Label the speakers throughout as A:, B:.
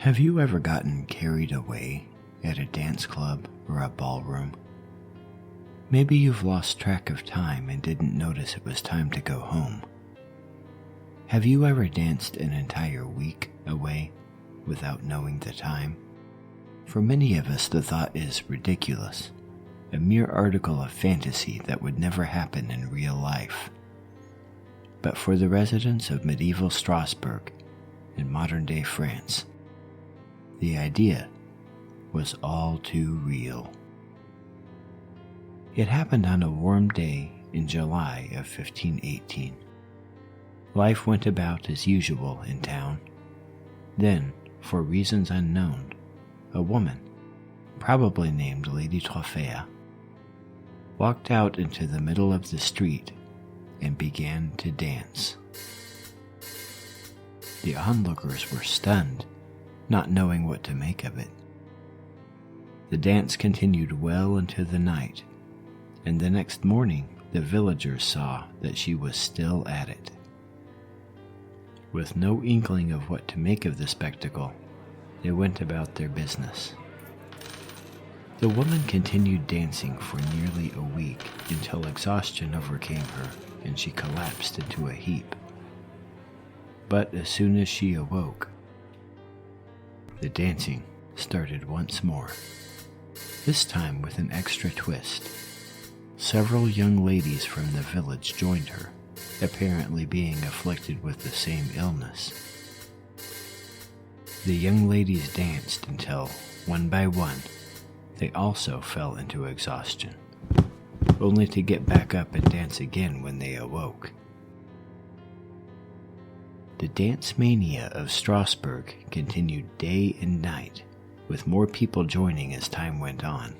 A: Have you ever gotten carried away at a dance club or a ballroom? Maybe you've lost track of time and didn't notice it was time to go home. Have you ever danced an entire week away without knowing the time? For many of us, the thought is ridiculous, a mere article of fantasy that would never happen in real life. But for the residents of medieval Straussberg in modern-day France, the idea was all too real. It happened on a warm day in July of 1518. Life went about as usual in town. Then, for reasons unknown, a woman, probably named Lady Trophea, walked out into the middle of the street and began to dance. The onlookers were stunned, not knowing what to make of it. The dance continued well into the night, and the next morning the villagers saw that she was still at it. With no inkling of what to make of the spectacle, they went about their business. The woman continued dancing for nearly a week until exhaustion overcame her and she collapsed into a heap. But as soon as she awoke, the dancing started once more, this time with an extra twist. Several young ladies from the village joined her, apparently being afflicted with the same illness. The young ladies danced until, one by one, they also fell into exhaustion, only to get back up and dance again when they awoke. The dance mania of Straussberg continued day and night, with more people joining as time went on.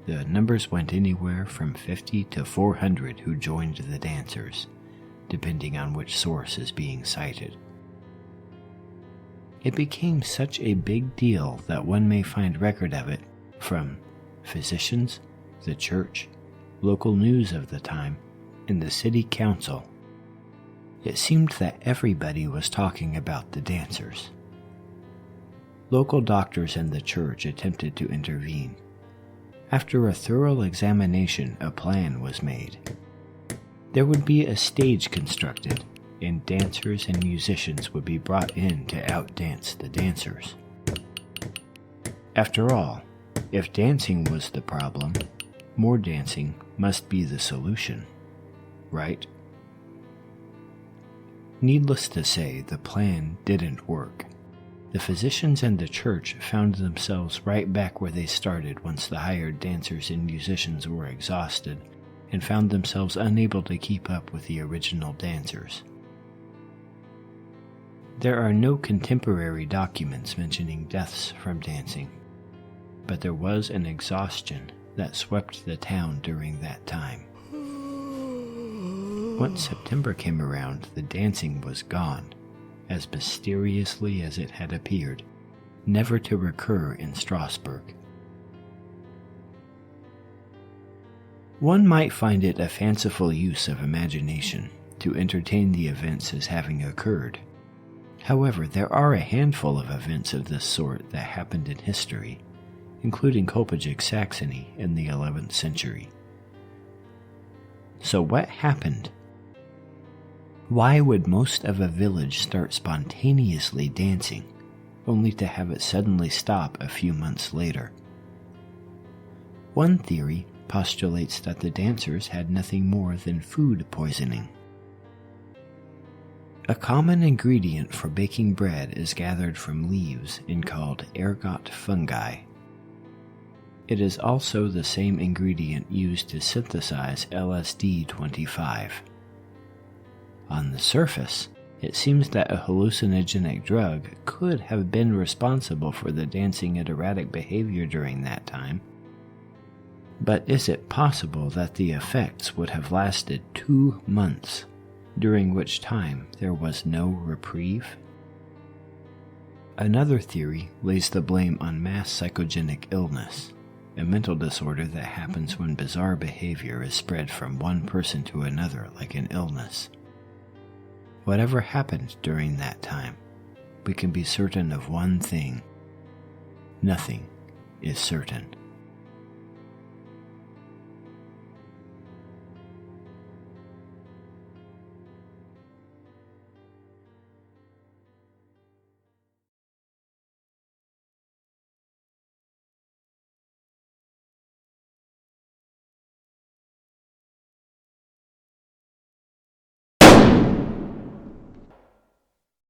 A: The numbers went anywhere from 50 to 400 who joined the dancers, depending on which source is being cited. It became such a big deal that one may find record of it from physicians, the church, local news of the time, and the city council. It seemed that everybody was talking about the dancers. Local doctors and the church attempted to intervene. After a thorough examination, a plan was made. There would be a stage constructed, and dancers and musicians would be brought in to outdance the dancers. After all, if dancing was the problem, more dancing must be the solution, right? Needless to say, the plan didn't work. The physicians and the church found themselves right back where they started once the hired dancers and musicians were exhausted and found themselves unable to keep up with the original dancers. There are no contemporary documents mentioning deaths from dancing, but there was an exhaustion that swept the town during that time. Once September came around, the dancing was gone, as mysteriously as it had appeared, never to recur in Straussberg. One might find it a fanciful use of imagination to entertain the events as having occurred. However, there are a handful of events of this sort that happened in history, including Copenhagen, Saxony in the 11th century. So what happened? Why would most of a village start spontaneously dancing, only to have it suddenly stop a few months later? One theory postulates that the dancers had nothing more than food poisoning. A common ingredient for baking bread is gathered from leaves and called ergot fungi. It is also the same ingredient used to synthesize LSD-25. On the surface, it seems that a hallucinogenic drug could have been responsible for the dancing and erratic behavior during that time. But is it possible that the effects would have lasted 2 months, during which time there was no reprieve? Another theory lays the blame on mass psychogenic illness, a mental disorder that happens when bizarre behavior is spread from one person to another like an illness. Whatever happened during that time, we can be certain of one thing: nothing is certain.